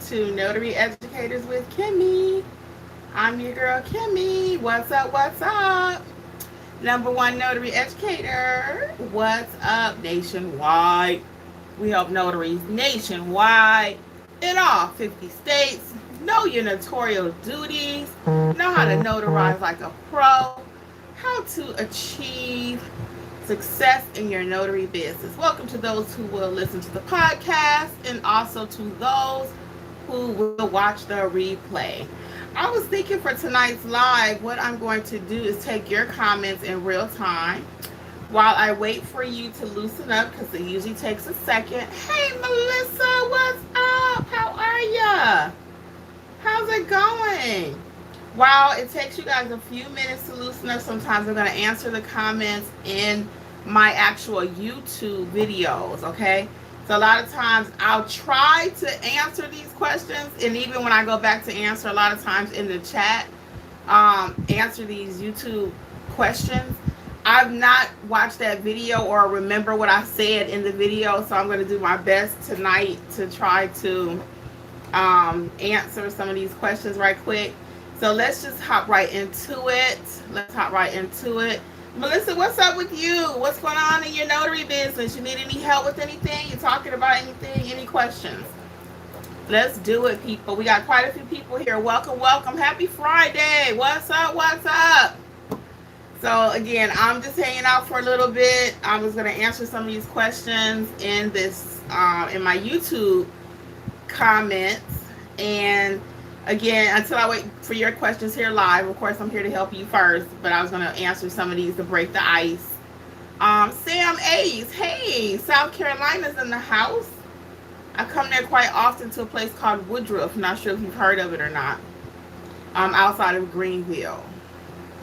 to Notary Educators with Kimmi. I'm your girl Kimmi. What's up? What's up? Number one notary educator. What's up nationwide? We help notaries nationwide in all 50 states. Know your notarial duties. Know how to notarize like a pro. How to achieve success in your notary business. Welcome to those who will listen to the podcast and also to those who will watch the replay. I was thinking for tonight's live, what I'm going to do is take your comments in real time while I wait for you to loosen up because it usually takes a second. Hey, Melissa, what's up? How are ya? How's it going? While it takes you guys a few minutes to loosen up, sometimes I'm going to answer the comments in my actual YouTube videos, okay? So a lot of times I'll try to answer these questions, and even when I go back to answer a lot of times in the chat, answer these YouTube questions, I've not watched that video or remember what I said in the video, so I'm going to do my best tonight to try to answer some of these questions right quick. So let's just hop right into it. Melissa, what's up with you? What's going on in your notary business? You need any help with anything? You talking about anything? Any questions? Let's do it, people. We got quite a few people here. Welcome, welcome. Happy Friday. What's up? What's up? So again, I'm just hanging out for a little bit. I was going to answer some of these questions in this in my YouTube comments. And again, until I wait for your questions here live, of course, I'm here to help you first, but I was going to answer some of these to break the ice. Sam Ace, hey, South Carolina's in the house. I come there quite often to a place called Woodruff. Not sure if you've heard of it or not. Outside of Greenville.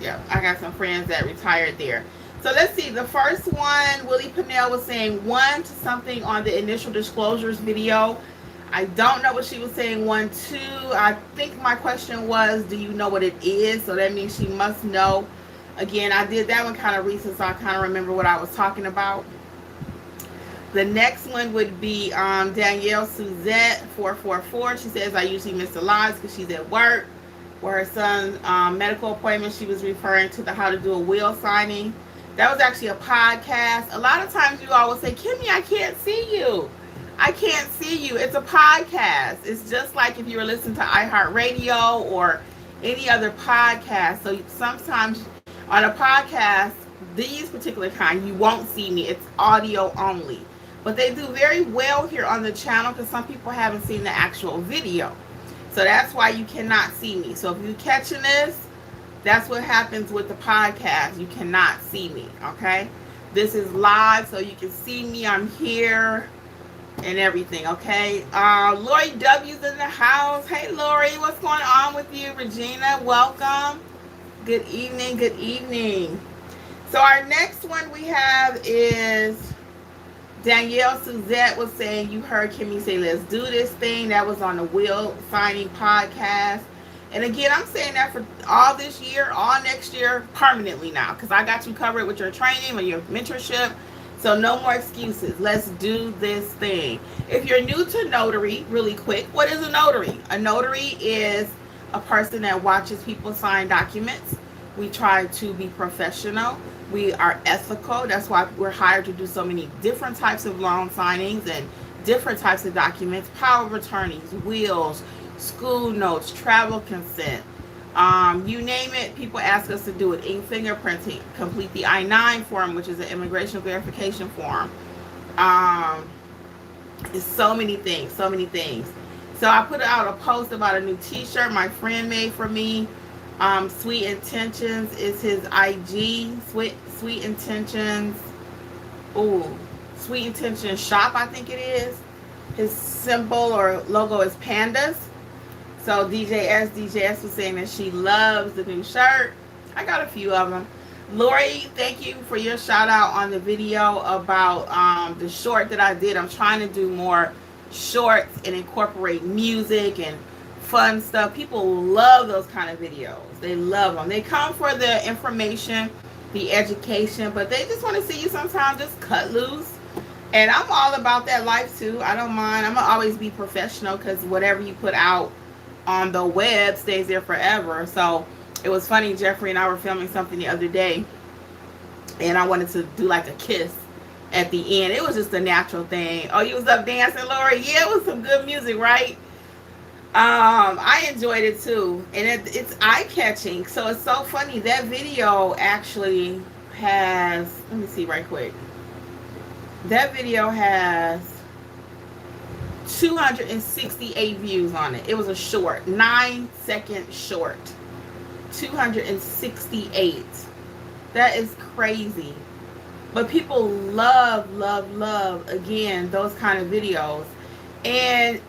Yeah, I got some friends that retired there. So let's see. The first one, Willie Pinnell was saying 1 to something on the initial disclosures video. I don't know what she was saying 1, 2. I think my question was, do you know what it is? So that means she must know. Again, I did that one kind of recent, so I kind of remember what I was talking about. The next one would be Danielle Susette, 444. She says, I usually miss the lives because she's at work. Where her son's medical appointment, she was referring to the how to do a will signing. That was actually a podcast. A lot of times you always say, Kimmi, I can't see you. I can't see you. It's a podcast. It's just like if you were listening to iHeartRadio or any other podcast. So sometimes on a podcast, these particular kind, you won't see me. It's audio only. But they do very well here on the channel because some people haven't seen the actual video. So that's why you cannot see me. So if you're catching this, that's what happens with the podcast. You cannot see me, okay? This is live, so you can see me. I'm here and everything, okay? Lori W's in the house. Hey, Lori, what's going on with you? Regina, welcome. Good evening, good evening. So our next one we have is Danielle Susette was saying, you heard Kimmi say, let's do this thing. That was on the will signing podcast. And again, I'm saying that for all this year, all next year, permanently now, because I got you covered with your training or your mentorship. So no more excuses. Let's do this thing. If you're new to notary, really quick, what is a notary? A notary is a person that watches people sign documents. We try to be professional. We are ethical. That's why we're hired to do so many different types of loan signings and different types of documents, power of attorneys, wills, school notes, travel consent. You name it, people ask us to do it. Ink fingerprinting, complete the I-9 form, which is an immigration verification form. It's so many things, so many things. So I put out a post about a new t-shirt my friend made for me. Sweet Intentions is his IG. Sweet Intentions. Ooh, Sweet Intentions Shop, I think it is. His symbol or logo is pandas. So DJS was saying that she loves the new shirt. I got a few of them. Lori, thank you for your shout out on the video about the short that I did. I'm trying to do more shorts and incorporate music and fun stuff. People love those kind of videos. They love them. They come for the information, the education, but they just want to see you sometimes just cut loose And I'm all about that life too. I don't mind. I'm gonna always be professional because whatever you put out on the web stays there forever. So it was funny. Jeffrey and I were filming something the other day, and I wanted to do like a kiss at the end. It was just a natural thing. Oh, you was up dancing, Lori? Yeah, it was some good music, right? I enjoyed it too, and it's eye catching. So it's so funny. That video actually has. Let me see right quick. That video has 268 views on it. It was a short, 9-second short. 268. That is crazy. But people love, again, those kind of videos. And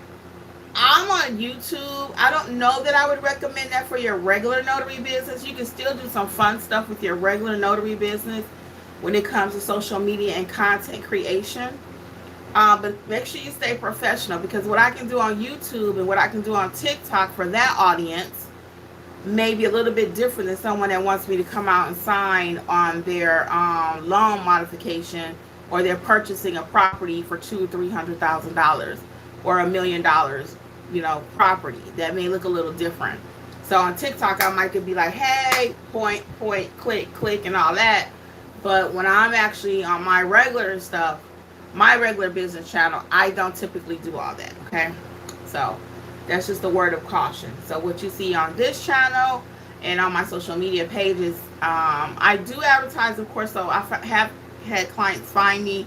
I'm on YouTube. I don't know that I would recommend that for your regular notary business. You can still do some fun stuff with your regular notary business when it comes to social media and content creation. But make sure you stay professional, because what I can do on YouTube and what I can do on TikTok for that audience may be a little bit different than someone that wants me to come out and sign on their loan modification, or they're purchasing a property for $200,000-$300,000 or $1 million, property. That may look a little different. So on TikTok, I might could be like, hey, point, click, and all that. But when I'm actually on my regular stuff, my regular business channel, I don't typically do all that, okay? So that's just a word of caution. So what you see on this channel and on my social media pages, I do advertise, of course. So I have had clients find me,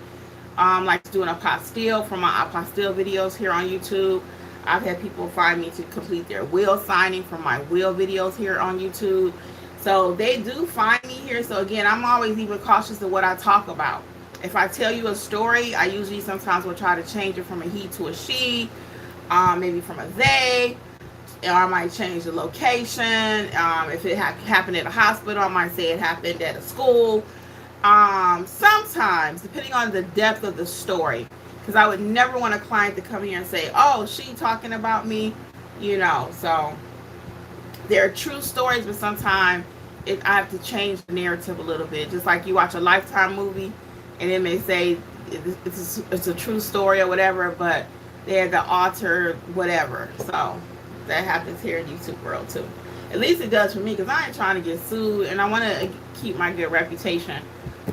like doing apostille for my apostille videos here on YouTube. I've had people find me to complete their will signing for my will videos here on YouTube. So they do find me here. So again, I'm always even cautious of what I talk about. If I tell you a story, I usually sometimes will try to change it from a he to a she, maybe from a they, or I might change the location. If it happened at a hospital, I might say it happened at a school. Sometimes, depending on the depth of the story, because I would never want a client to come here and say, oh, she talking about me, so there are true stories, but sometimes I have to change the narrative a little bit. Just like you watch a Lifetime movie, and it may say it's a true story or whatever, but they're the author, whatever. So that happens here in YouTube world too. At least it does for me, because I ain't trying to get sued, and I want to keep my good reputation.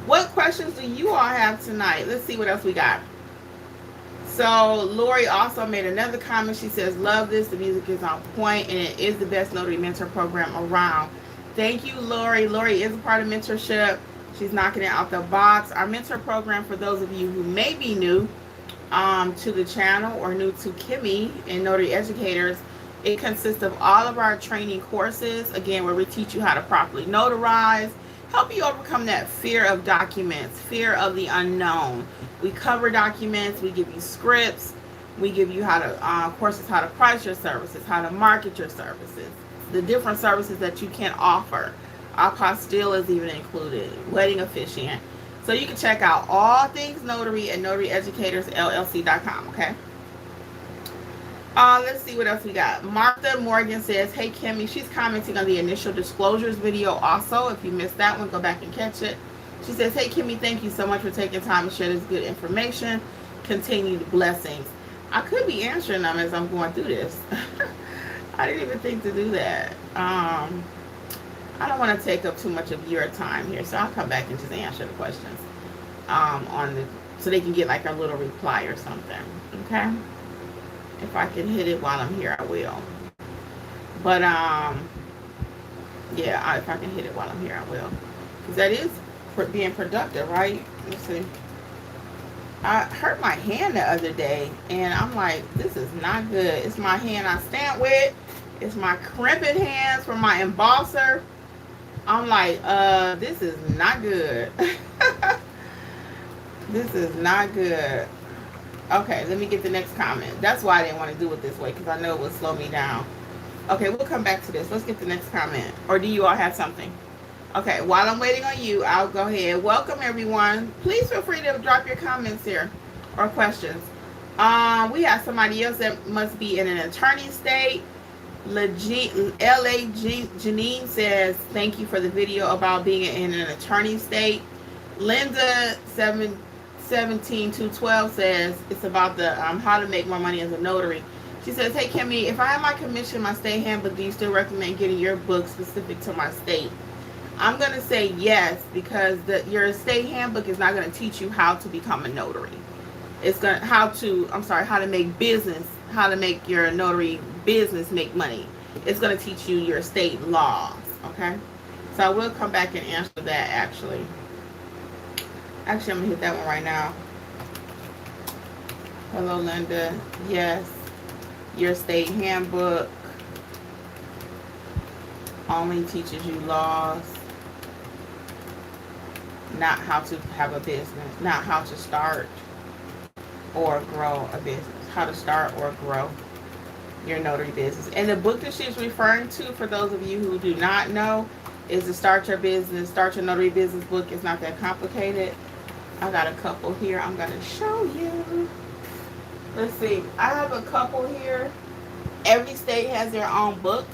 What questions do you all have tonight? Let's see what else we got. So Lori also made another comment. She says, love this. The music is on point, and it is the best notary mentor program around. Thank you, Lori. Lori is a part of mentorship. She's knocking it out the box. Our mentor program, for those of you who may be new to the channel or new to Kimmi and Notary Educators, it consists of all of our training courses, again, where we teach you how to properly notarize, help you overcome that fear of documents, fear of the unknown. We cover documents, we give you scripts, we give you courses how to price your services, how to market your services, the different services that you can offer. Apostille is even included, wedding officiant. So you can check out all things notary at notaryeducatorsllc.com, okay? Let's see what else we got. Martha Morgan says, hey, Kimmi. She's commenting on the initial disclosures video also. If you missed that one, go back and catch it. She says, hey, Kimmi, thank you so much for taking time to share this good information. Continued blessings. I could be answering them as I'm going through this. I didn't even think to do that. I don't want to take up too much of your time here, so I'll come back and just answer the questions so they can get like a little reply or something, okay? If I can hit it while I'm here, I will. But yeah, if I can hit it while I'm here, I will, because that is being productive, right? Let's see. I hurt my hand the other day, and I'm like, this is not good. It's my hand I stamp with. It's my crimping hands from my embosser. I'm like, this is not good. This is not good. Okay, let me get the next comment. That's why I didn't want to do it this way, because I know it would slow me down. Okay, we'll come back to this. Let's get the next comment. Or do you all have something? Okay, while I'm waiting on you, I'll go ahead. Welcome, everyone. Please feel free to drop your comments here or questions. We have somebody else that must be in an attorney state. L.A. Janine says, thank you for the video about being in an attorney state. Linda 17212 says it's about the how to make more money as a notary. She says, hey Kimmi, if I have my commission, my state handbook, do you still recommend getting your book specific to my state? I'm going to say yes, because your state handbook is not going to teach you how to become a notary. It's going to how to make business, how to make your notary business make money. It's going to teach you your state laws, okay? So I will come back and answer that actually. Actually, I'm going to hit that one right now. Hello, Linda. Yes, your state handbook only teaches you laws, not how to have a business, not how to start or grow a business, how to start or grow your notary business. And the book that she's referring to, for those of you who do not know, is the Start Your Notary Business book. It's not that complicated. I got a couple here I'm going to show you. Let's see. I have a couple here. Every state has their own book.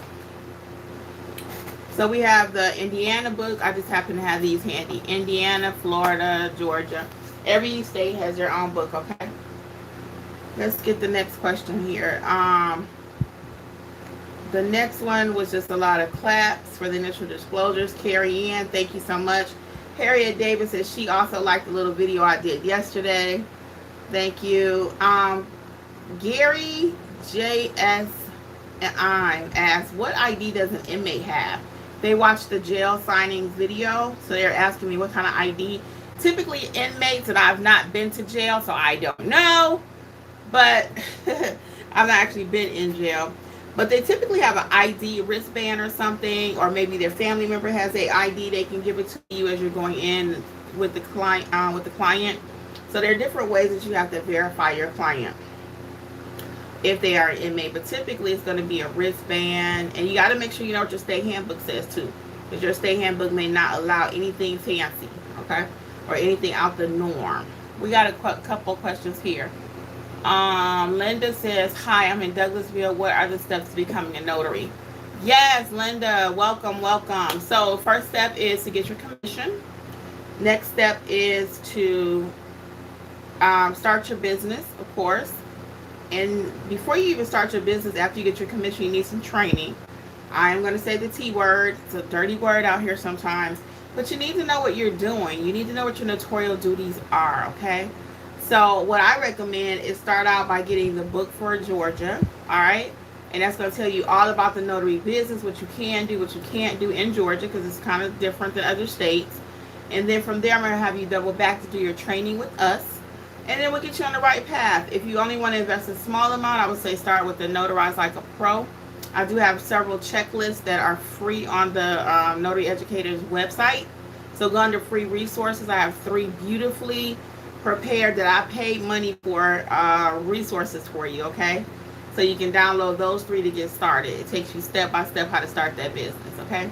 So we have the Indiana book. I just happen to have these handy. Indiana, Florida, Georgia. Every state has their own book, okay? Let's get the next question here. The next one was just a lot of claps for the initial disclosures. Carrie Ann, thank you so much. Harriet Davis says she also liked the little video I did yesterday. Thank you. Gary J.S. and I asked, what ID does an inmate have? They watched the jail signing video, so they're asking me what kind of ID. Typically inmates, and I've not been to jail, so I don't know. But I've not actually been in jail. But they typically have an ID wristband or something, or maybe their family member has a ID. They can give it to you as you're going in with the client. So there are different ways that you have to verify your client if they are an inmate. But typically it's going to be a wristband, and you got to make sure you know what your state handbook says too, because your state handbook may not allow anything fancy, okay, or anything out the norm. We got a couple questions here. Linda says, hi, I'm in Douglasville. What are the steps to becoming a notary? Yes, Linda, welcome. So first step is to get your commission. Next step is to start your business, of course. And before you even start your business, after you get your commission, you need some training. I am going to say the T word. It's a dirty word out here sometimes, but you need to know what you're doing. You need to know what your notarial duties are, okay? So what I recommend is start out by getting the book for Georgia, all right? And that's going to tell you all about the notary business, what you can do, what you can't do in Georgia, because it's kind of different than other states. And then from there, I'm going to have you double back to do your training with us. And then we'll get you on the right path. If you only want to invest a small amount, I would say start with the Notarize Like a Pro. I do have several checklists that are free on the Notary Educator's website. So go under free resources. I have 3 beautifully prepared that I paid money for resources for you, okay? So you can download those 3 to get started. It takes you step by step how to start that business, okay?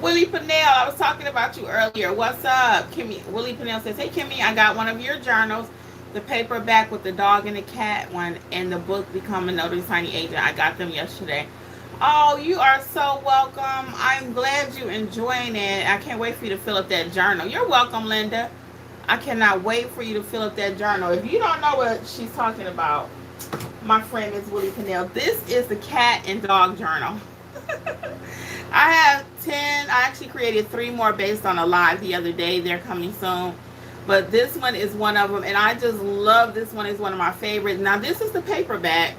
Willie Pinnell, I was talking about you earlier. What's up, Kimmi? Willie Pinnell says, hey, Kimmi, I got one of your journals, the paperback with the dog and the cat one, and the book, Become a Notary Signing Agent. I got them yesterday. Oh, you are so welcome. I'm glad you're enjoying it. I can't wait for you to fill up that journal. You're welcome, Linda. I cannot wait for you to fill up that journal. If you don't know what she's talking about, my friend is Willie Pinnell. This is the cat and dog journal. I have 10. I actually created 3 more based on a live the other day. They're coming soon. But this one is one of them, and I just love this one. It's one of my favorites. Now, this is the paperback,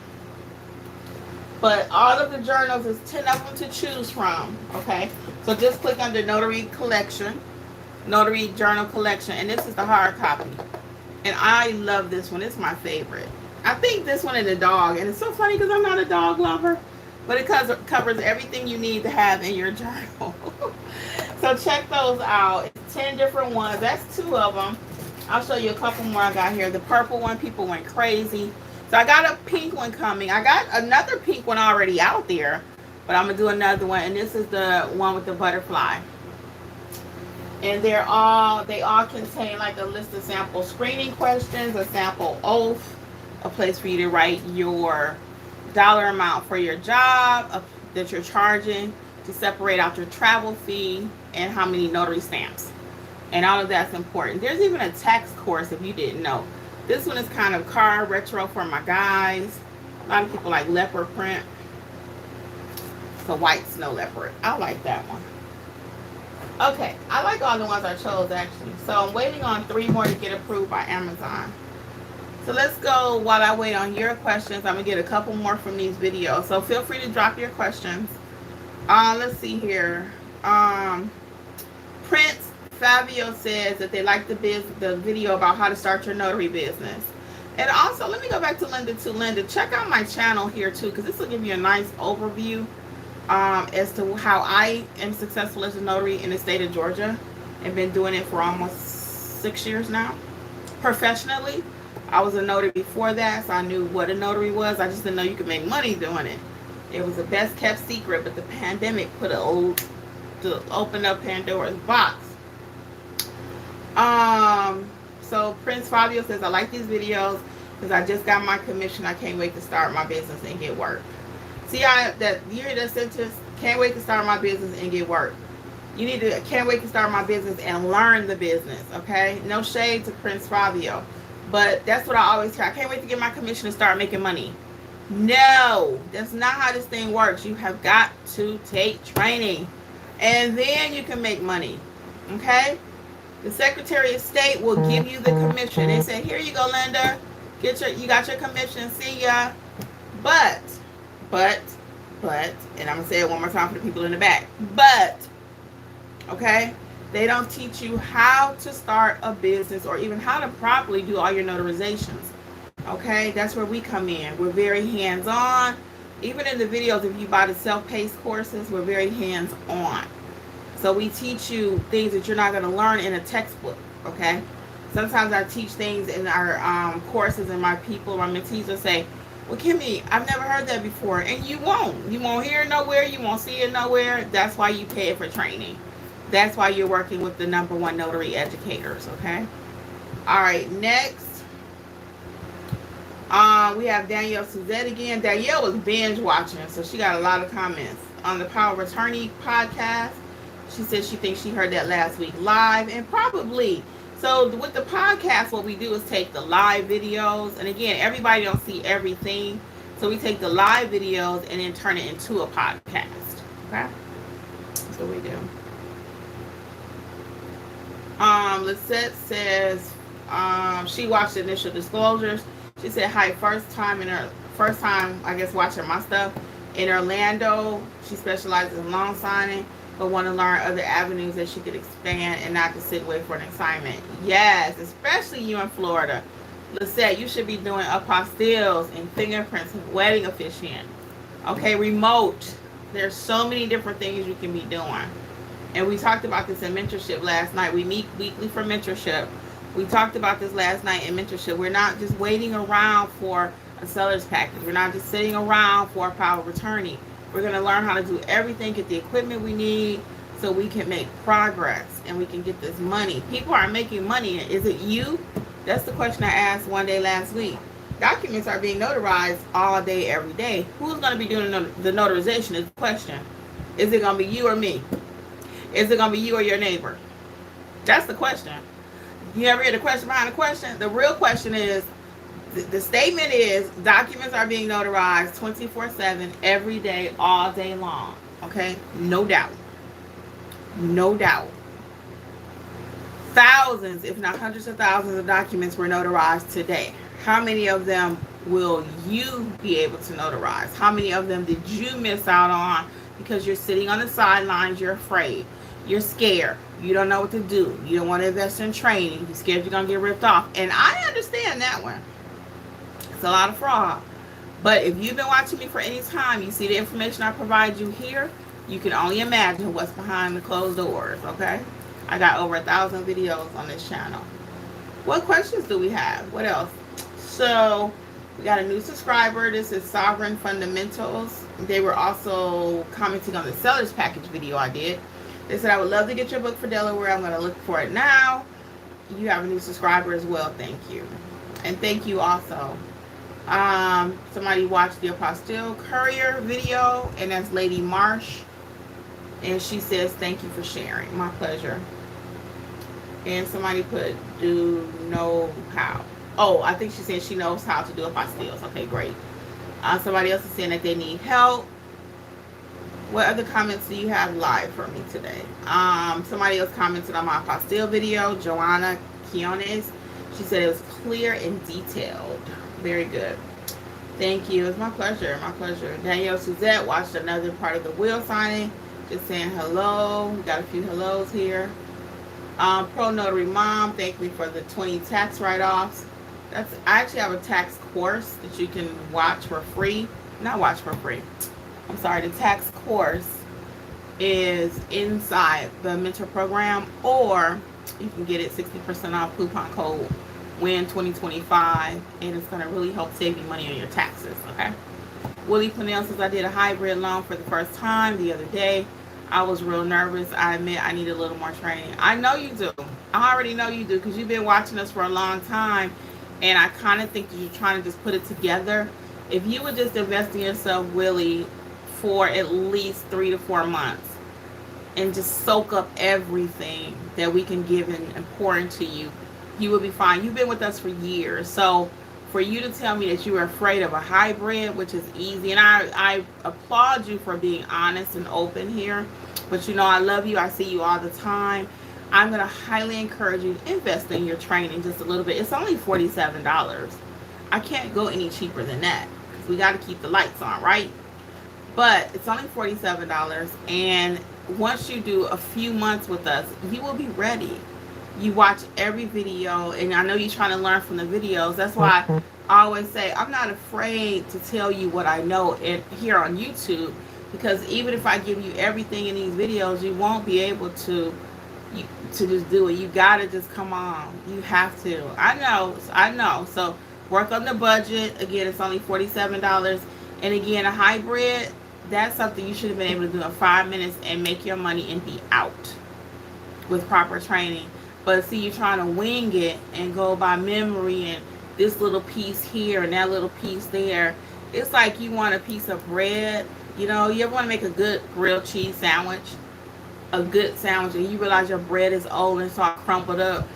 but all of the journals is 10 of them to choose from, okay? So just click under Notary Collection, Notary Journal Collection, and this is the hard copy. And I love this one. It's my favorite. I think this one is a dog, and it's so funny because I'm not a dog lover, but it covers everything you need to have in your journal. So check those out. It's 10 different ones. That's 2 of them. I'll show you a couple more I got here. The purple one, people went crazy. So I got a pink one coming. I got another pink one already out there, but I'm going to do another one. And this is the one with the butterfly. And they all contain like a list of sample screening questions, a sample oath, a place for you to write your dollar amount for your job that you're charging, to separate out your travel fee, and how many notary stamps. and all of that's important. There's even a tax course if you didn't know. This one is kind of car retro for my guys. A lot of people like leopard print. It's a white snow leopard. I like that one. Okay, I like all the ones I chose actually. So I'm waiting on 3 more to get approved by Amazon. So let's go while I wait on your questions. I'm gonna get a couple more from these videos. So feel free to drop your questions. Let's see here. Prince Fabio says that they like the video about how to start your notary business. And also, let me go back to Linda too. Linda, check out my channel here too, because this will give you a nice overview as to how I am successful as a notary in the state of Georgia. I've been doing it for almost 6 years now, professionally. I was a notary before that, so I knew what a notary was. I just didn't know you could make money doing it. It was the best kept secret, but the pandemic to open up Pandora's box. So Prince Fabio says, I like these videos because I just got my commission. I can't wait to start my business and get work. See that you hear that sentence? Can't wait to start my business and get work. You need to can't wait to start my business and learn the business, okay? No shade to Prince Fabio, but that's what I always hear. I can't wait to get my commission and start making money. No, that's not how this thing works. You have got to take training, and then you can make money, okay? The Secretary of State will give you the commission. They say, here you go, Linda. You got your commission. See ya. But, and I'm going to say it one more time for the people in the back. But, okay, they don't teach you how to start a business or even how to properly do all your notarizations. Okay, that's where we come in. We're very hands-on. Even in the videos, if you buy the self-paced courses, we're very hands-on. So we teach you things that you're not going to learn in a textbook, okay? Sometimes I teach things in our courses, and my mentees will say, well, Kimmi, I've never heard that before. And you won't. You won't hear it nowhere. You won't see it nowhere. That's why you pay for training. That's why you're working with the #1 notary educators, okay? All right, next. We have Danielle Susette again. Danielle was binge watching, so she got a lot of comments on the Power of Attorney podcast. She said she thinks she heard that last week live, and probably. So with the podcast, what we do is take the live videos, and again, everybody don't see everything, so we take the live videos and then turn it into a podcast. Okay, that's what we do. Lisette says she watched the initial disclosures. She said, hi, first time, I guess, watching my stuff in Orlando. She specializes in loan signing, but want to learn other avenues that she could expand and not to sit and wait for an assignment. Yes, especially you in Florida. Lisette, you should be doing apostilles and fingerprints and wedding officiant. Okay, remote. There's so many different things you can be doing. And we talked about this in mentorship last night. We meet weekly for mentorship. We talked about this last night in mentorship. We're not just waiting around for a seller's package. We're not just sitting around for a power of attorney. We're going to learn how to do everything, get the equipment we need so we can make progress and we can get this money. People are making money. Is it you? That's the question I asked one day last week. Documents are being notarized all day, every day. Who's going to be doing the notarization is the question. Is it going to be you or me? Is it going to be you or your neighbor? That's the question. You ever hear the question behind the question? The real question is, the statement is, documents are being notarized 24/7, every day, all day long. Okay? No doubt. No doubt. Thousands, if not hundreds of thousands of documents were notarized today. How many of them will you be able to notarize? How many of them did you miss out on because you're sitting on the sidelines, you're afraid, you're scared, you don't know what to do, you don't want to invest in training, you're scared you're going to get ripped off? And I understand that one. It's a lot of fraud. But if you've been watching me for any time, you see the information I provide you here, you can only imagine what's behind the closed doors, okay? I got over 1,000 videos on this channel. What questions do we have? What else? So we got a new subscriber. This is Sovereign Fundamentals. They were also commenting on the seller's package video I did. They said, I would love to get your book for Delaware. I'm going to look for it now. You have a new subscriber as well. Thank you. And thank you also. Somebody watched the Apostille Courier video, and that's Lady Marsh. And she says, thank you for sharing. My pleasure. And somebody put do know how. Oh, I think she's saying she knows how to do apostilles. Okay, great. Somebody else is saying that they need help. What other comments do you have live for me today? Somebody else commented on my apostille video, Joanna Quiones. She said it was clear and detailed. Very good. Thank you. It's my pleasure. My pleasure. Danielle Susette watched another part of the wheel signing. Just saying hello. We got a few hellos here. Pro Notary Mom, thank me for the 20 tax write-offs. I actually have a tax course that you can watch for free. Not watch for free. I'm sorry, the tax course is inside the mentor program, or you can get it 60% off coupon code WIN 2025, and it's going to really help save you money on your taxes. Okay. Willie Pennell says, I did a hybrid loan for the first time the other day. I was real nervous. I admit I need a little more training. I know you do. I already know you do, because you've been watching us for a long time, and I kind of think that you're trying to just put it together. If you would just invest in yourself, Willie, for at least 3 to 4 months, and just soak up everything that we can give and pour into you, you will be fine. You've been with us for years. So for you to tell me that you were afraid of a hybrid, which is easy, and I applaud you for being honest and open here, but you know I love you. I see you all the time. I'm going to highly encourage you to invest in your training just a little bit. It's only $47. I can't go any cheaper than that, because we got to keep the lights on, right? But it's only $47, and once you do a few months with us, you will be ready. You watch every video, and I know you're trying to learn from the videos. That's why I always say I'm not afraid to tell you what I know here on YouTube, because even if I give you everything in these videos, you won't be able to just do it. You gotta just come on. You have to. I know. So work on the budget. Again, it's only $47, and again, a hybrid, that's something you should have been able to do in 5 minutes and make your money and be out with proper training. But see, you're trying to wing it and go by memory, and this little piece here and that little piece there. It's like you want a piece of bread. You know, you ever want to make a good grilled cheese sandwich? A good sandwich, and you realize your bread is old and it's all crumpled up,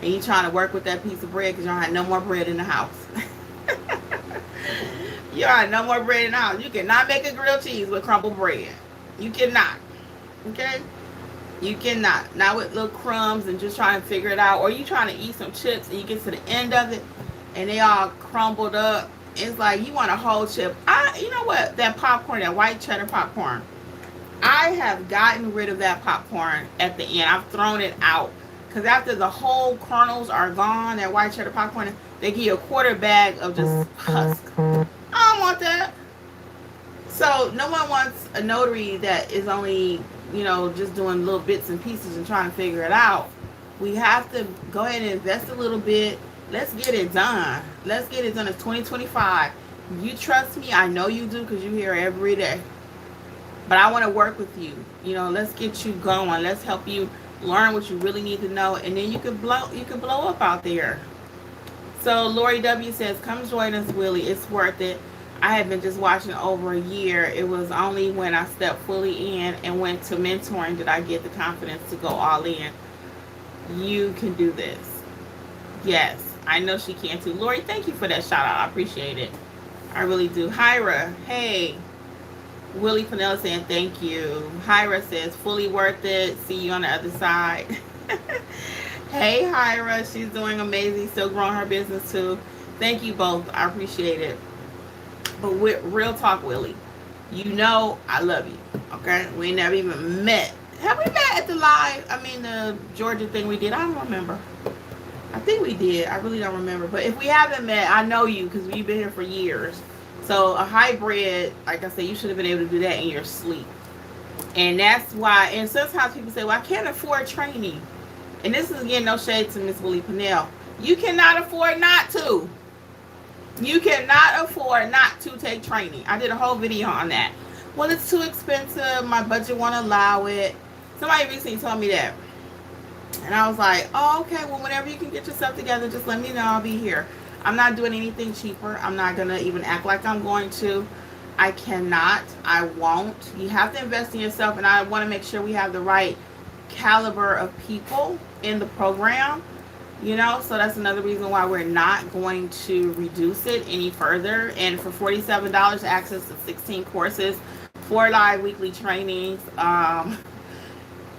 and you're trying to work with that piece of bread because you don't have no more bread in the house. You have no more bread in the house. You cannot make a grilled cheese with crumpled bread. You cannot. Okay? You cannot. Not with little crumbs and just trying to figure it out. Or you trying to eat some chips and you get to the end of it and they all crumbled up. It's like you want a whole chip. You know what? That popcorn, that white cheddar popcorn, I have gotten rid of that popcorn at the end. I've thrown it out. Because after the whole kernels are gone, that white cheddar popcorn, they give you a quarter bag of just husk. I don't want that. So no one wants a notary that is only, just doing little bits and pieces and trying to figure it out. We have to go ahead and invest a little bit. Let's get it done. Let's get it done. It's 2025. You trust me. I know you do, because you're here every day. But I want to work with you. Let's get you going. Let's help you learn what you really need to know, and then you can blow up out there. So Lori W says, come join us, Willie. It's worth it. I have been just watching over a year. It was only when I stepped fully in and went to mentoring did I get the confidence to go all in. You can do this. Yes, I know she can too. Lori, thank you for that shout out. I appreciate it. I really do. Hyra, hey. Willie Panella saying thank you. Hyra says, fully worth it. See you on the other side. Hey, Hyra. She's doing amazing. Still growing her business, too. Thank you both. I appreciate it. But with real talk, Willie, I love you. Okay? We ain't never even met. Have we met at the the Georgia thing we did? I don't remember. I think we did. I really don't remember. But if we haven't met, I know you because we've been here for years. So a hybrid, like I said, you should have been able to do that in your sleep. And that's why, and sometimes people say, well, I can't afford training. And this is, again, no shade to Miss Willie Pennell. You cannot afford not to. You cannot afford not to take training. I did a whole video on that. Well, it's too expensive. My budget won't allow it. Somebody recently told me that. And I was like, oh, okay, well, whenever you can get yourself together, just let me know. I'll be here. I'm not doing anything cheaper. I'm not going to even act like I'm going to. I cannot. I won't. You have to invest in yourself, and I want to make sure we have the right caliber of people in the program, you know, so that's another reason why we're not going to reduce it any further. And for $47, access to 16 courses, 4 live weekly trainings.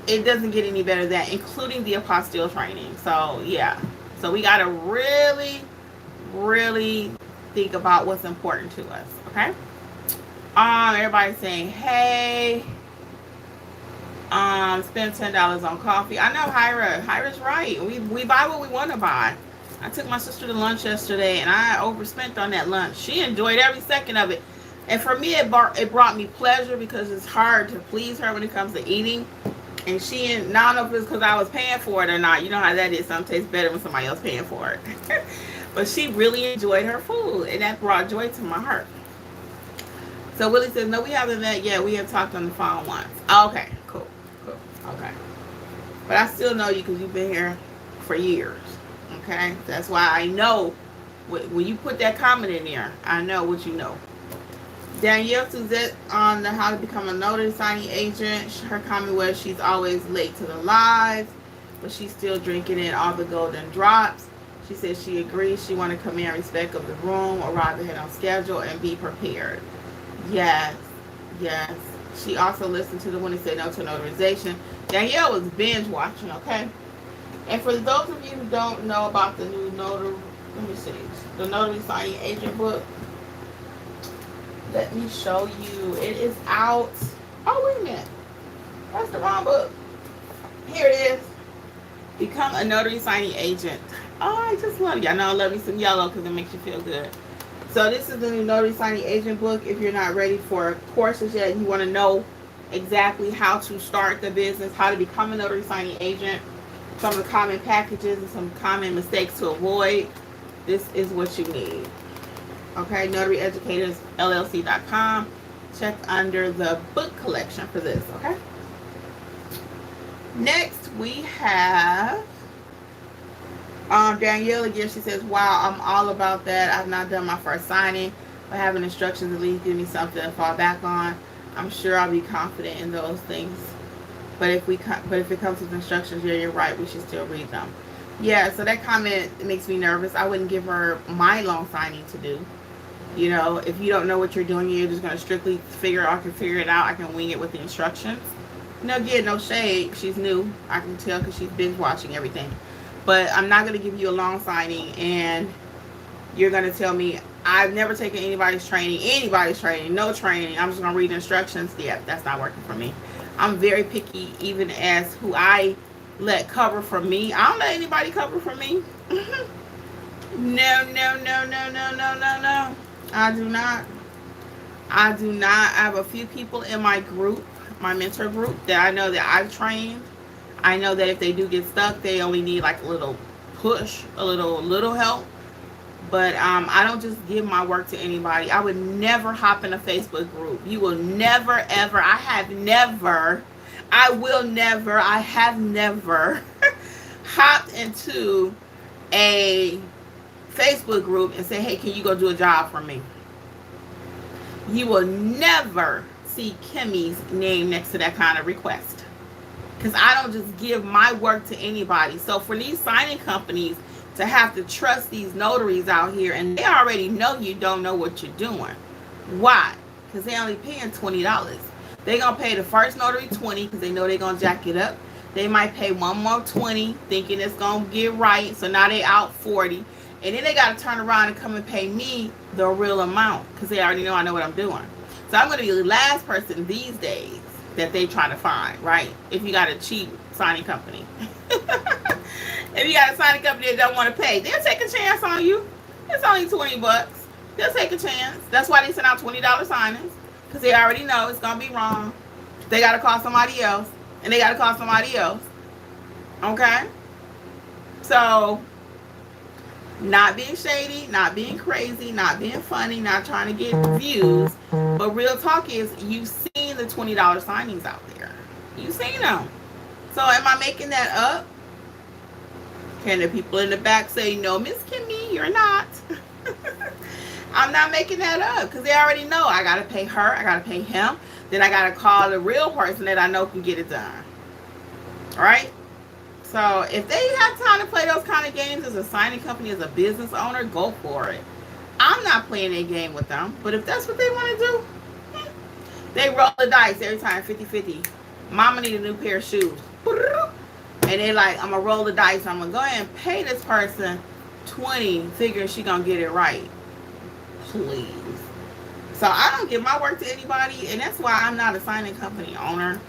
It doesn't get any better than that, including the apostille training. So yeah, so we got to really, really think about what's important to us. Okay. Everybody's saying, hey, spend $10 on coffee. I know Hyra's right. We buy what we want to buy. I took my sister to lunch yesterday and I overspent on that lunch. She enjoyed every second of it. And for me, it brought me pleasure because it's hard to please her when it comes to eating. And I don't know if it's because I was paying for it or not. You know how that is. Something tastes better when somebody else paying for it. But she really enjoyed her food, and that brought joy to my heart. So Willie says, no, we haven't met yet. We have talked on the phone once. Okay, cool. Okay. But I still know you because you've been here for years. Okay? That's why I know when you put that comment in there, I know what you know. Danielle Susette on the how to become a notary signing agent. Her comment was she's always late to the lives, but she's still drinking in all the golden drops. She says she agrees she want to come in respect of the room, arrive ahead on schedule, and be prepared. Yes. She also listened to the one that said no to notarization. Danielle was binge watching, okay? And for those of you who don't know about the new notary, the notary signing agent book, let me show you. It is out. Oh, wait a minute. That's the wrong book. Here it is. Become a notary signing agent. Oh, I just love you. I know I love you some yellow because it makes you feel good. So this is the new notary signing agent book. If you're not ready for courses yet, you want to know exactly how to start the business, how to become a notary signing agent, some of the common packages and some common mistakes to avoid, this is what you need. Okay, notaryeducatorsllc.com. Check under the book collection for this, okay? Next, we have Danielle again. She says, wow, I'm all about that. I've not done my first signing, but having instructions at least give me something to fall back on. I'm sure I'll be confident in those things. But if it comes with instructions, yeah, you're right. We should still read them. Yeah, so that comment makes me nervous. I wouldn't give her my loan signing to do. You know, if you don't know what you're doing, you're just going to strictly figure it out. I can wing it with the instructions. No, again, no shade. She's new. I can tell because she's binge watching everything. But I'm not going to give you a loan signing and you're going to tell me I've never taken anybody's training, no training. I'm just going to read instructions. Yeah, that's not working for me. I'm very picky even as who I let cover for me. I don't let anybody cover for me. No. I do not. I have a few people in my group, my mentor group, that I know that I've trained. I know that if they do get stuck, they only need like a little push, a little help. But I don't just give my work to anybody. I would never hop in a Facebook group. You will never, ever, I have never hopped into a Facebook group and say, hey, can you go do a job for me? You will never see Kimmi's name next to that kind of request. Because I don't just give my work to anybody. So for these signing companies to have to trust these notaries out here, and they already know you don't know what you're doing. Why? Because they only paying $20. They're going to pay the first notary $20 because they know they're going to jack it up. They might pay one more $20 thinking it's going to get right. So now they out $40. And then they got to turn around and come and pay me the real amount because they already know I know what I'm doing. So I'm going to be the last person these days that they try to find, right? If you got a cheap signing company. If you got a signing company that don't want to pay, they'll take a chance on you. It's only $20. They'll take a chance. That's why they send out $20 signings, because they already know it's going to be wrong. They got to call somebody else, and they got to call somebody else. Okay? So, not being shady, not being crazy, not being funny, not trying to get views. But real talk is, you've seen the $20 signings out there. You've seen them. So am I making that up? Can the people in the back say, no, Miss Kimmi, you're not? I'm not making that up because they already know I got to pay her, I got to pay him. Then I got to call the real person that I know can get it done. All right. So if they have time to play those kind of games as a signing company, as a business owner, go for it. I'm not playing a game with them, but if that's what they want to do, they roll the dice every time, 50-50. Mama need a new pair of shoes. And they like, I'm going to roll the dice. I'm going to go ahead and pay this person 20, figuring she going to get it right. Please. So I don't give my work to anybody, and that's why I'm not a signing company owner.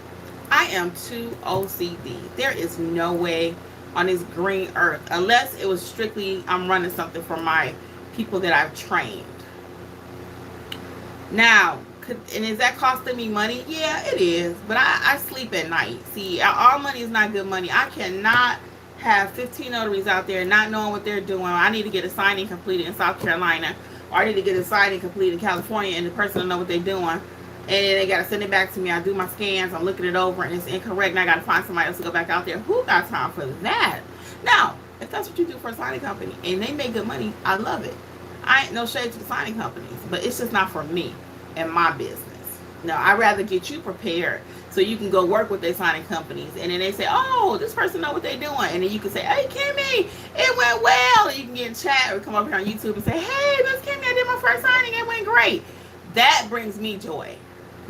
I am too OCD. There is no way on this green earth, unless it was strictly I'm running something for my people that I've trained. Now, and is that costing me money? Yeah, it is. But I sleep at night. See, all money is not good money. I cannot have 15 notaries out there not knowing what they're doing. I need to get a signing completed in South Carolina, or I need to get a signing completed in California, and the person will know what they're doing. And then they got to send it back to me. I do my scans. I'm looking it over, and it's incorrect, and I got to find somebody else to go back out there. Who got time for that? Now, if that's what you do for a signing company, and they make good money, I love it. I ain't no shade to the signing companies, but it's just not for me and my business. No, I'd rather get you prepared so you can go work with their signing companies, and then they say, oh, this person know what they're doing, and then you can say, hey, Kimmi, it went well, and you can get in chat or come up here on YouTube and say, hey, Miss Kimmi, I did my first signing, it went great. That brings me joy.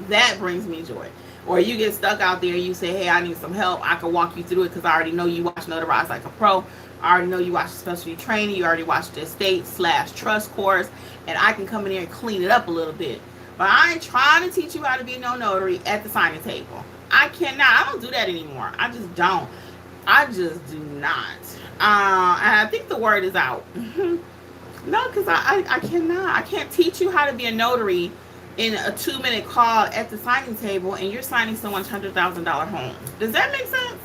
That brings me joy. Or you get stuck out there and you say, hey, I need some help. I can walk you through it because I already know you watch Notarize Like a Pro. I already know you watch the specialty training. You already watched the estate/trust course. And I can come in here and clean it up a little bit. But I ain't trying to teach you how to be no notary at the signing table. I cannot. I don't do that anymore. I just don't. I just do not. And I think the word is out. No, because I cannot. I can't teach you how to be a notary in a 2-minute call at the signing table, and you're signing someone's $100,000 home. Does that make sense?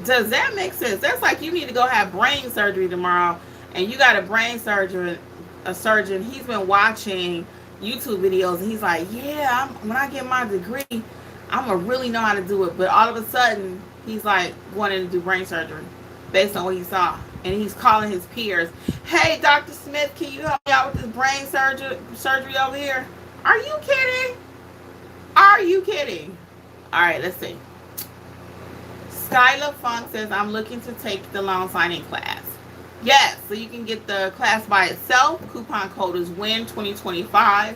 Does that make sense? That's like you need to go have brain surgery tomorrow, and you got a brain surgeon, he's been watching YouTube videos, and he's like, yeah, when I get my degree, I'm going to really know how to do it. But all of a sudden, he's like wanting to do brain surgery based on what he saw. And he's calling his peers, hey, Dr. Smith, can you help me out with this brain surgery over here? Are you kidding? Are you kidding? All right, let's see. Skyla Funk says, I'm looking to take the loan signing class. Yes, so you can get the class by itself. Coupon code is WIN2025,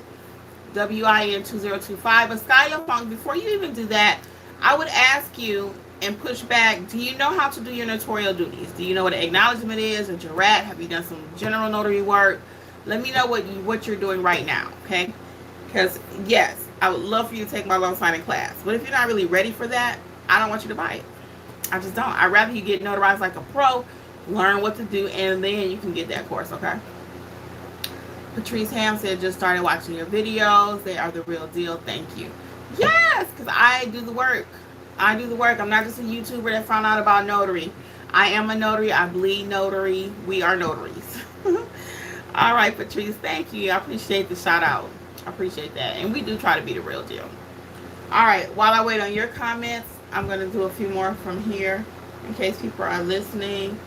WIN2025. But Skyla Funk, before you even do that, I would ask you and push back, do you know how to do your notarial duties? Do you know what an acknowledgement is, a jurat? Have you done some general notary work? Let me know what you're doing right now, okay? Because, yes, I would love for you to take my loan signing class. But if you're not really ready for that, I don't want you to buy it. I just don't. I'd rather you get notarized like a pro, learn what to do, and then you can get that course, okay? Patrice Ham said, just started watching your videos. They are the real deal. Thank you. Yes, because I do the work. I do the work. I'm not just a YouTuber that found out about notary. I am a notary. I bleed notary. We are notaries. All right, Patrice, thank you. I appreciate the shout out. I appreciate that. And we do try to be the real deal. All right, while I wait on your comments, I'm going to do a few more from here in case people are listening.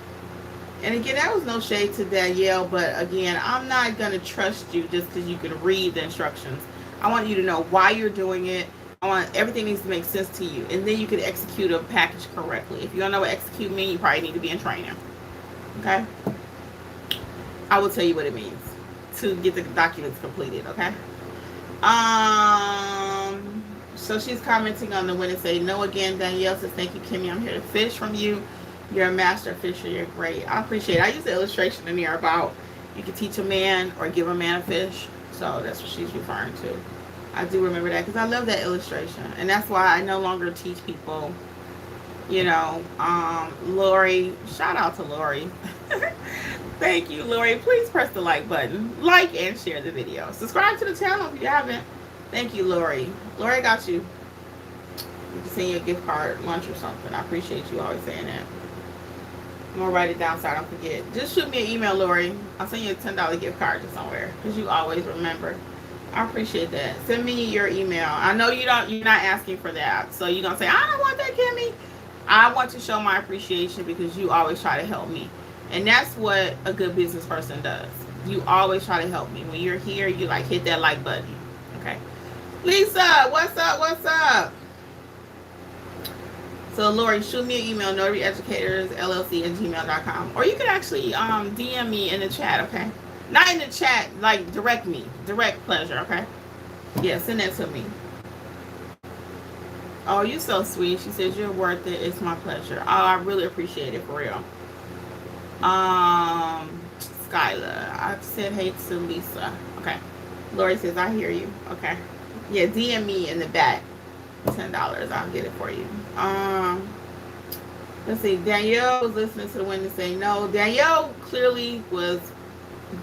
And again, that was no shade to Danielle, but again, I'm not going to trust you just because you can read the instructions. I want you to know why you're doing it. Everything needs to make sense to you, and then you can execute a package correctly. If you don't know what execute means, you probably need to be in training. Okay? I will tell you what it means to get the documents completed. Okay? So she's commenting on the win and say, no again. Danielle says, thank you, Kimmi. I'm here to fish from you. You're a master fisher. You're great. I appreciate it. I use the illustration in here about you can teach a man or give a man a fish. So that's what she's referring to. I do remember that because I love that illustration. And that's why I no longer teach people, you know, Lori. Shout out to Lori. Thank you, Lori. Please press the like button. Like and share the video. Subscribe to the channel if you haven't. Thank you, Lori. Lori, I got you. You can send you a gift card, lunch or something. I appreciate you always saying that. I'm going to write it down so I don't forget. Just shoot me an email, Lori. I'll send you a $10 gift card to somewhere because you always remember. I appreciate that. Send me your email. I know you're not asking for that. So you're going to say, I don't want that, Kimmi. I want to show my appreciation because you always try to help me. And that's what a good business person does. You always try to help me. When you're here, you like hit that like button. Okay. Lisa, what's up? What's up? So Lori, shoot me an email, notaryeducatorsllc@gmail.com. Or you can actually DM me in the chat, okay? Not in the chat, like direct me. Direct pleasure, okay? Yeah, send that to me. Oh, you're so sweet. She says you're worth it. It's my pleasure. Oh, I really appreciate it, for real. Skylar, I've said hey to Lisa. Okay. Lori says I hear you. Okay. Yeah, DM me in the back. $10. I'll get it for you. Let's see. Danielle was listening to the Wednesday saying no. Danielle clearly was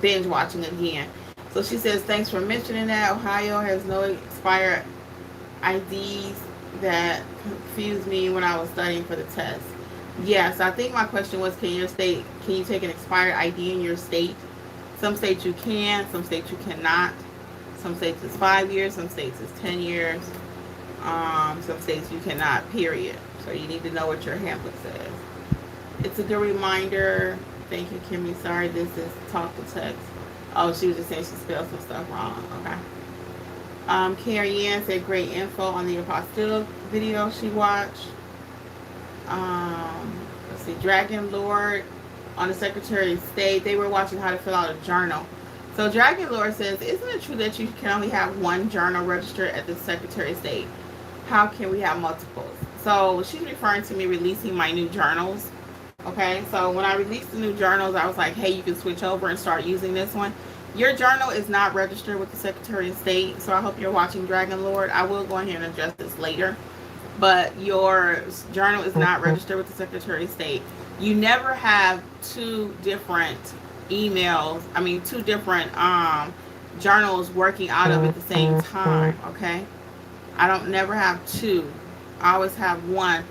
binge watching again. So she says, thanks for mentioning that. Ohio has no expired IDs. That confused me when I was studying for the test. Yes, I think my question was, can you take an expired ID in your state? Some states you can, some states you cannot. Some states it's 5 years, some states it's 10 years. Some states you cannot, period. So you need to know what your handbook says. It's a good reminder. Thank you, Kimmy. Sorry, this is talk to text. Oh, she was just saying she spelled some stuff wrong. Okay. Carrie Ann said great info on the apostille video she watched. Let's see, Dragon Lord on the Secretary of State. They were watching how to fill out a journal. So Dragon Lord says, isn't it true that you can only have one journal registered at the Secretary of State? How can we have multiples? So she's referring to me releasing my new journals. Okay, so when I released the new journals, I was like, hey, you can switch over and start using this one. Your journal is not registered with the Secretary of State, so I hope you're watching Dragon Lord. I will go ahead and adjust this later, but your journal is not registered with the Secretary of State. You never have two different two different journals working out of at the same time, okay? I don't never have two. I always have one.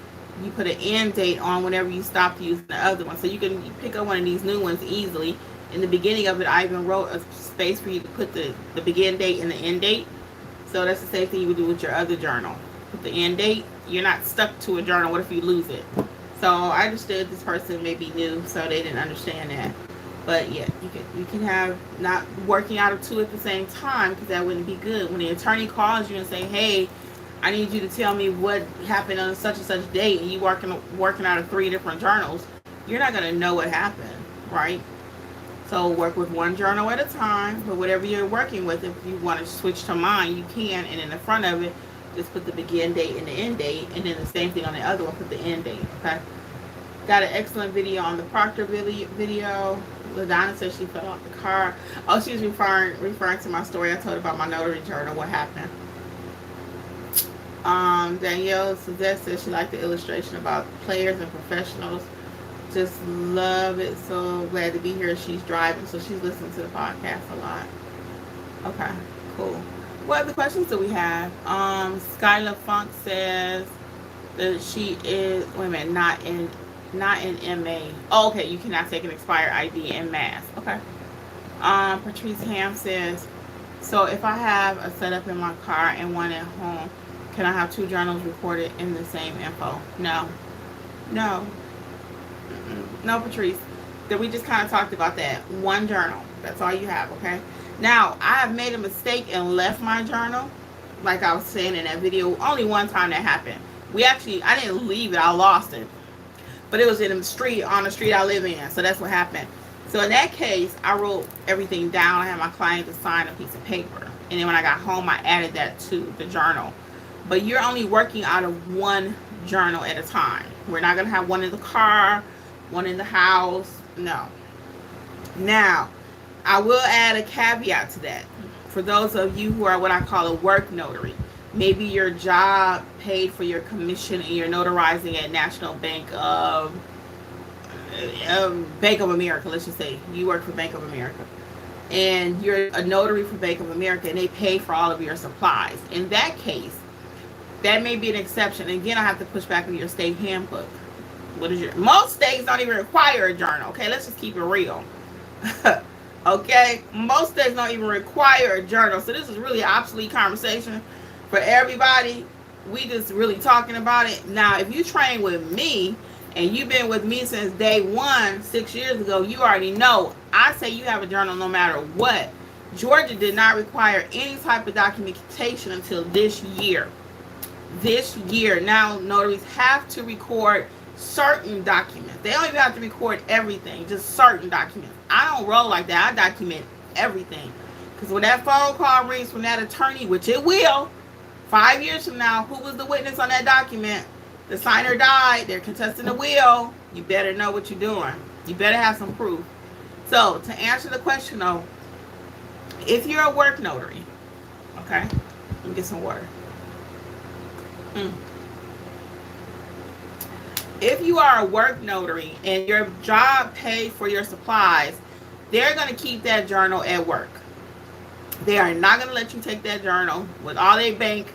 You put an end date on whenever you stop using the other one, so you can pick up one of these new ones easily. In the beginning of it, I even wrote a space for you to put the begin date and the end date. So that's the same thing you would do with your other journal. Put the end date. You're not stuck to a journal. What if you lose it? So I understood this person may be new, so they didn't understand that. But yeah, you can have not working out of two at the same time, because that wouldn't be good. When the attorney calls you and say, hey, I need you to tell me what happened on such and such date, and you working out of 3 different journals, you're not going to know what happened, right? So work with one journal at a time, but whatever you're working with, if you want to switch to mine, you can, and in the front of it, just put the begin date and the end date, and then the same thing on the other one, put the end date, okay? Got an excellent video on the Proctor video. LaDonna says she fell off the car. Oh, she was referring to my story I told about my notary journal, what happened. Danielle Susette says she liked the illustration about players and professionals. Just love it. So glad to be here. She's driving, so she's listening to the podcast a lot. Okay, cool. What other questions do we have? Skylar Funk says that she is not in MA. Oh, okay, you cannot take an expired ID in Mass. Okay. Patrice Ham says, so if I have a setup in my car and one at home, can I have 2 journals recorded in the same info? No. No, Patrice. That we just kind of talked about that. One journal. That's all you have, okay? Now, I have made a mistake and left my journal. Like I was saying in that video, only one time that happened. I didn't leave it, I lost it. But it was on the street I live in. So that's what happened. So in that case, I wrote everything down. I had my client to sign a piece of paper. And then when I got home, I added that to the journal. But you're only working out of one journal at a time. We're not going to have one in the car, one in the house. No. Now, I will add a caveat to that. For those of you who are what I call a work notary, maybe your job paid for your commission and you're notarizing at National Bank of America, let's just say. You work for Bank of America. And you're a notary for Bank of America and they pay for all of your supplies. In that case, that may be an exception. Again, I have to push back on your state handbook. Most states don't even require a journal. Okay, let's just keep it real. Okay, most states don't even require a journal. So this is really an obsolete conversation for everybody. We just really talking about it. Now, if you train with me and you've been with me since day one, 6 years ago, you already know. I say you have a journal no matter what. Georgia did not require any type of documentation until this year. this year. Now, notaries have to record certain documents. They don't even have to record everything, just certain documents. I don't roll like that. I document everything. Because when that phone call rings from that attorney, which it will, 5 years from now, who was the witness on that document? The signer died. They're contesting the will. You better know what you're doing. You better have some proof. So, to answer the question, though, if you're a work notary, okay, let me get some water. If you are a work notary and your job pays for your supplies, they're going to keep that journal at work. They are not going to let you take that journal with all their bank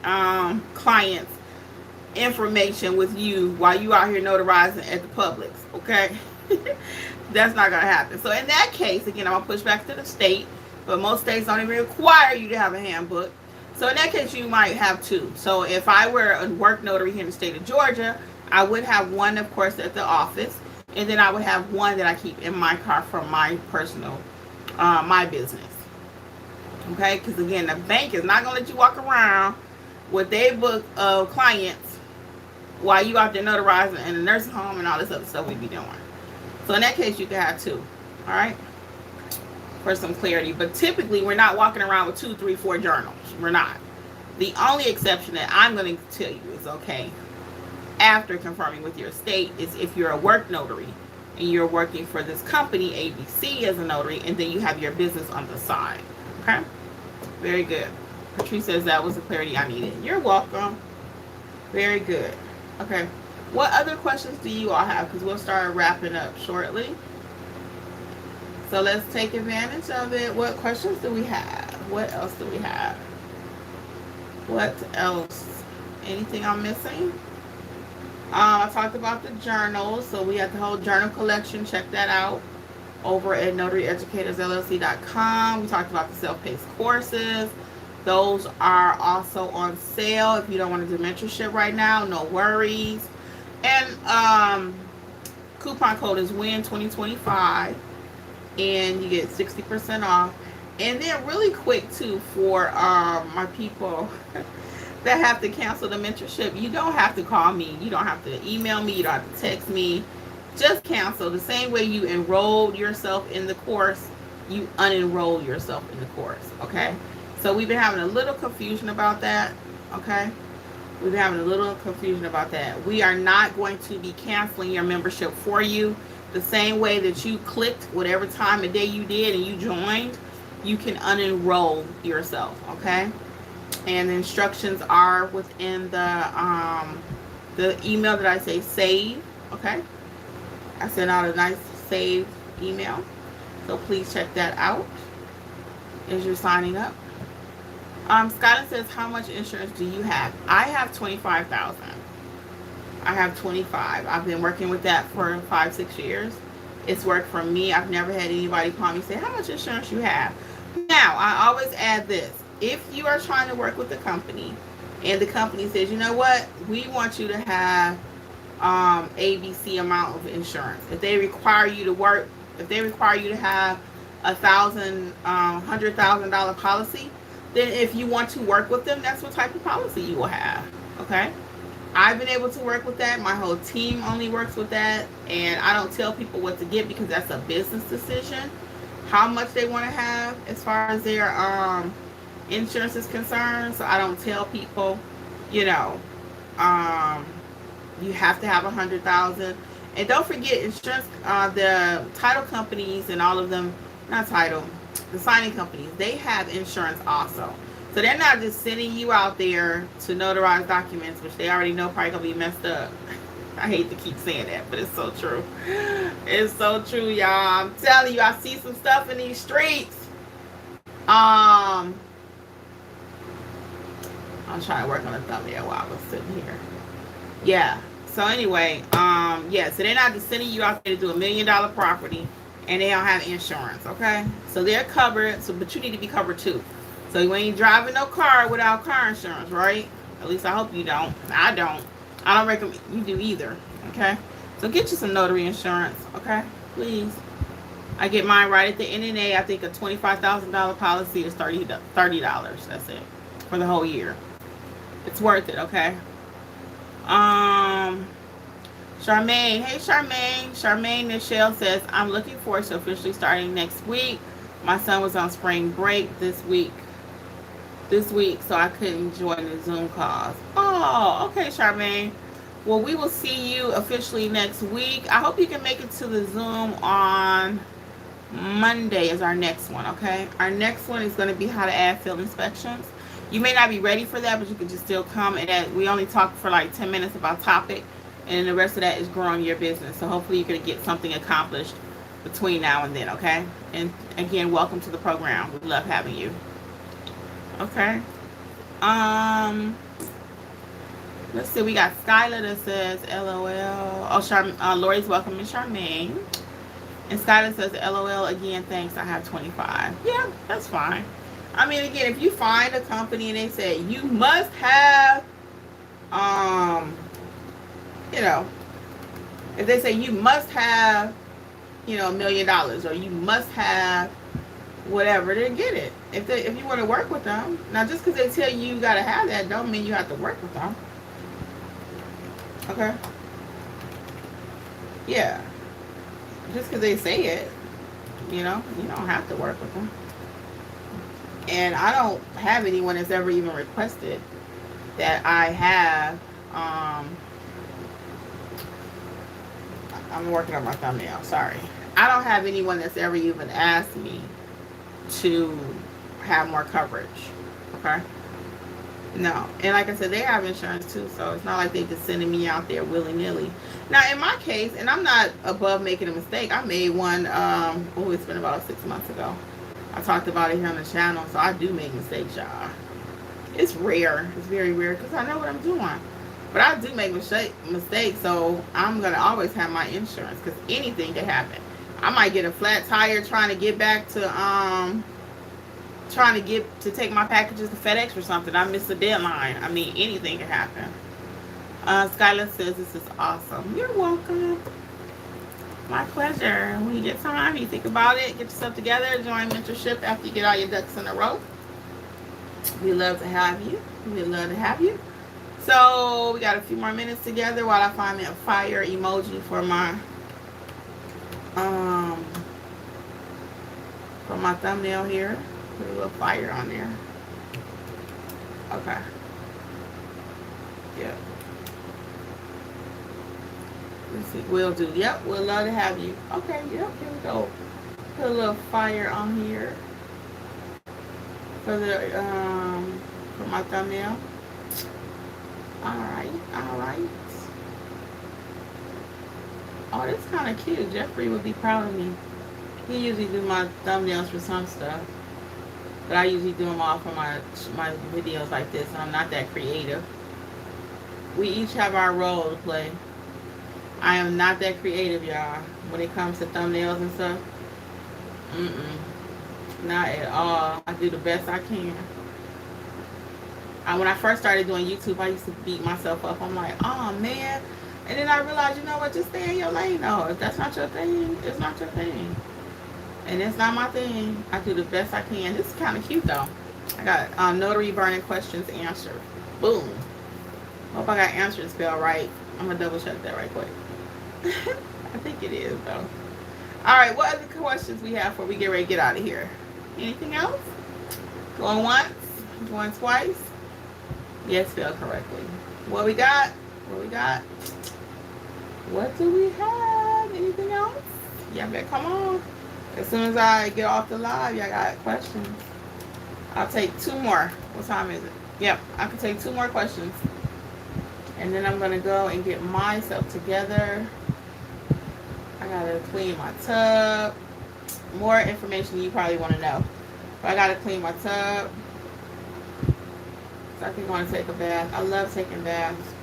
clients' information with you while you out here notarizing at the Publix, okay? That's not going to happen. So in that case, again, I'm going to push back to the state, but most states don't even require you to have a handbook. So in that case, you might have two. So if I were a work notary here in the state of Georgia, I would have one, of course, at the office, and then I would have one that I keep in my car from my personal, my business. Okay, because again, the bank is not going to let you walk around with their book of clients while you out there notarizing in a nursing home and all this other stuff we be doing. So in that case, you can have two. All right, for some clarity. But typically, we're not walking around with 2, 3, 4 journals. We're not. The only exception that I'm going to tell you is okay, after confirming with your state, is if you're a work notary and you're working for this company, ABC, as a notary, and then you have your business on the side. Okay? Very good. Patrice says that was the clarity I needed. You're welcome. Very good. Okay. What other questions do you all have? Because we'll start wrapping up shortly. So let's take advantage of it. What questions do we have? What else do we have? What else? Anything I'm missing? I talked about the journals. So we have the whole journal collection. Check that out over at notaryeducatorsllc.com. We talked about the self-paced courses. Those are also on sale. If you don't want to do mentorship right now, no worries. And coupon code is WIN2025, and you get 60% off. And then really quick too, for my people that have to cancel the mentorship, you don't have to call me, you don't have to email me, you don't have to text me. Just cancel. The same way you enrolled yourself in the course, you unenroll yourself in the course. Okay, so we've been having a little confusion about that. Okay, we've been having a little confusion about that. We are not going to be canceling your membership for you. The same way that you clicked whatever time of day you did and you joined, you can unenroll yourself. Okay, and the instructions are within the email that I say save. Okay, I sent out a nice save email, so please check that out as you're signing up. Skylar says, how much insurance do you have? I have $25,000. I have 25. I've been working with that for 5-6 years. It's worked for me. I've never had anybody call me and say, how much insurance you have? Now, I always add this. If you are trying to work with the company and the company says, you know what, we want you to have ABC amount of insurance. If they require you to work, if they require you to have $100,000 policy, then if you want to work with them, that's what type of policy you will have. Okay, I've been able to work with that. My whole team only works with that, and I don't tell people what to get because that's a business decision, how much they want to have as far as their insurance is concerned. So I don't tell people, you know, you have to have 100,000. And don't forget, insurance, the title companies and all of them, not title, the signing companies, they have insurance also. So they're not just sending you out there to notarize documents, which they already know probably gonna be messed up. I hate to keep saying that, but it's so true. It's so true, y'all. I'm telling you, I see some stuff in these streets. I'm trying to work on a thumbnail while I was sitting here. Yeah. So anyway, yeah, so they're not just sending you out there to do $1 million property and they don't have insurance, okay? So they're covered, so but you need to be covered too. So you ain't driving no car without car insurance, right? At least I hope you don't. I don't. I don't recommend you do either, okay? So get you some notary insurance, okay? Please. I get mine right at the NNA. I think a $25,000 policy is $30. That's it for the whole year. It's worth it, okay? Um, Charmaine. Hey, Charmaine. Charmaine Nichelle says, I'm looking forward to officially starting next week. My son was on spring break this week, so I couldn't join the Zoom calls. Oh, okay, Charmaine. Well, we will see you officially next week. I hope you can make it to the Zoom on Monday is our next one, okay? Our next one is going to be how to add field inspections. You may not be ready for that, but you can just still come. And we only talk for like 10 minutes about topic, and the rest of that is growing your business. So hopefully you can get something accomplished between now and then, okay? And again, welcome to the program. We love having you. Okay. Let's see. We got Skylar that says LOL. Oh, Lori's welcoming Charmaine. And Skylar says LOL again. Thanks. I have 25. Yeah, that's fine. I mean, again, if you find a company and they say you must have, you know, if they say you must have, $1 million, or you must have whatever, then get it. If you want to work with them. Now, just because they tell you got to have that, don't mean you have to work with them. Okay? Yeah. Just because they say it, you don't have to work with them. And I don't have anyone that's ever even requested that I have, I'm working on my thumbnail, sorry. I don't have anyone that's ever even asked me to have more coverage, okay? No. And like I said, they have insurance too, so it's not like they just sending me out there willy-nilly. Now, in my case, and I'm not above making a mistake, I made one, it's been about 6 months ago. I talked about it here on the channel, so I do make mistakes, y'all. It's rare. It's very rare because I know what I'm doing. But I do make mistakes, so I'm going to always have my insurance because anything can happen. I might get a flat tire trying to get back to, take my packages to FedEx or something. I missed a deadline. I mean, anything can happen. Skylar says this is awesome. You're welcome. My pleasure. When you get time, you think about it, get yourself together, join mentorship after you get all your ducks in a row. We love to have you. We love to have you. So we got a few more minutes together while I find me a fire emoji for my thumbnail here. Put a little fire on there. Okay. Yep. Let's see. Will do. Yep. We'll love to have you. Okay. Yep. Here we go. Put a little fire on here for the for my thumbnail. All right. All right. Oh, that's kind of cute. Jeffrey would be proud of me. He usually do my thumbnails for some stuff, but I usually do them all for my videos like this, and I'm not that creative. We each have our role to play. I am not that creative, y'all, when it comes to thumbnails and stuff. Not at all. I do the best I can. When I first started doing YouTube, I used to beat myself up. I'm like, oh man. And then I realized, you know what, just stay in your lane. No, if that's not your thing, it's not your thing. And it's not my thing. I do the best I can. This is kind of cute though. I got notary burning questions answered. Boom. Hope I got answered spelled right. I'm going to double check that right quick. I think it is though. Alright, what other questions we have before we get ready to get out of here? Anything else? Going once? Going twice? Yes, spelled correctly. What we got? What we got? What do we have? Anything else? Y'all better come on. As soon as I get off the live, y'all got questions. I'll take 2 more. What time is it? Yep, I can take 2 more questions. And then I'm going to go and get myself together. I got to clean my tub. More information you probably want to know. But I got to clean my tub. So I think I want to take a bath. I love taking baths.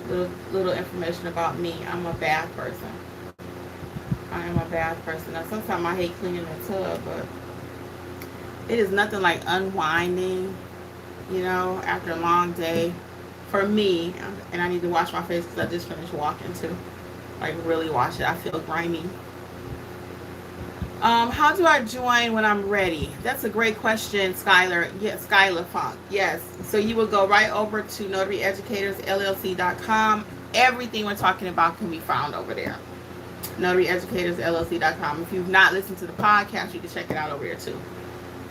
Little information about me. I'm a bath person. I am a bath person. Now, sometimes I hate cleaning the tub, but it is nothing like unwinding, after a long day. For me, and I need to wash my face because I just finished walking too. Like, really wash it. I feel grimy. How do I join when I'm ready? That's a great question, Skylar. Yes, Skylar Funk. Yes. So you will go right over to notaryeducatorsllc.com. Everything we're talking about can be found over there. notaryeducatorsllc.com. If you've not listened to the podcast, you can check it out over there too.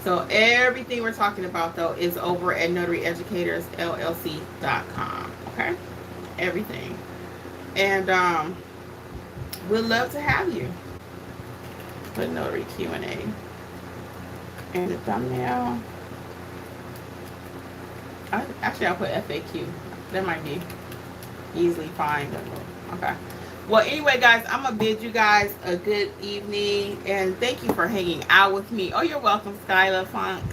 So everything we're talking about though is over at notaryeducatorsllc.com. Okay? Everything. And we'd love to have you. Put notary Q&A in the thumbnail. I'll put FAQ. That might be easily find. Okay. Well, anyway, guys, I'm going to bid you guys a good evening. And thank you for hanging out with me. Oh, you're welcome, Skylar Funk.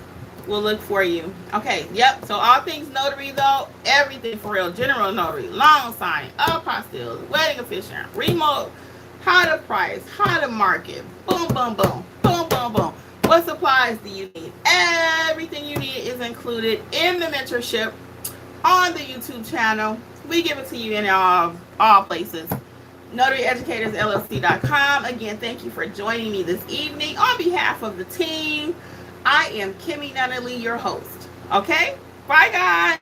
We'll look for you. Okay. Yep. So all things notary, though, everything for real. General notary, loan signing, apostilles, wedding officiant, remote, how to price, how to market. Boom, boom, boom. Boom, boom, boom. What supplies do you need? Everything you need is included in the mentorship on the YouTube channel. We give it to you in all places. notaryeducatorsllc.com. Again, thank you for joining me this evening. On behalf of the team, I am Kimmi Nunley, your host. Okay? Bye, guys.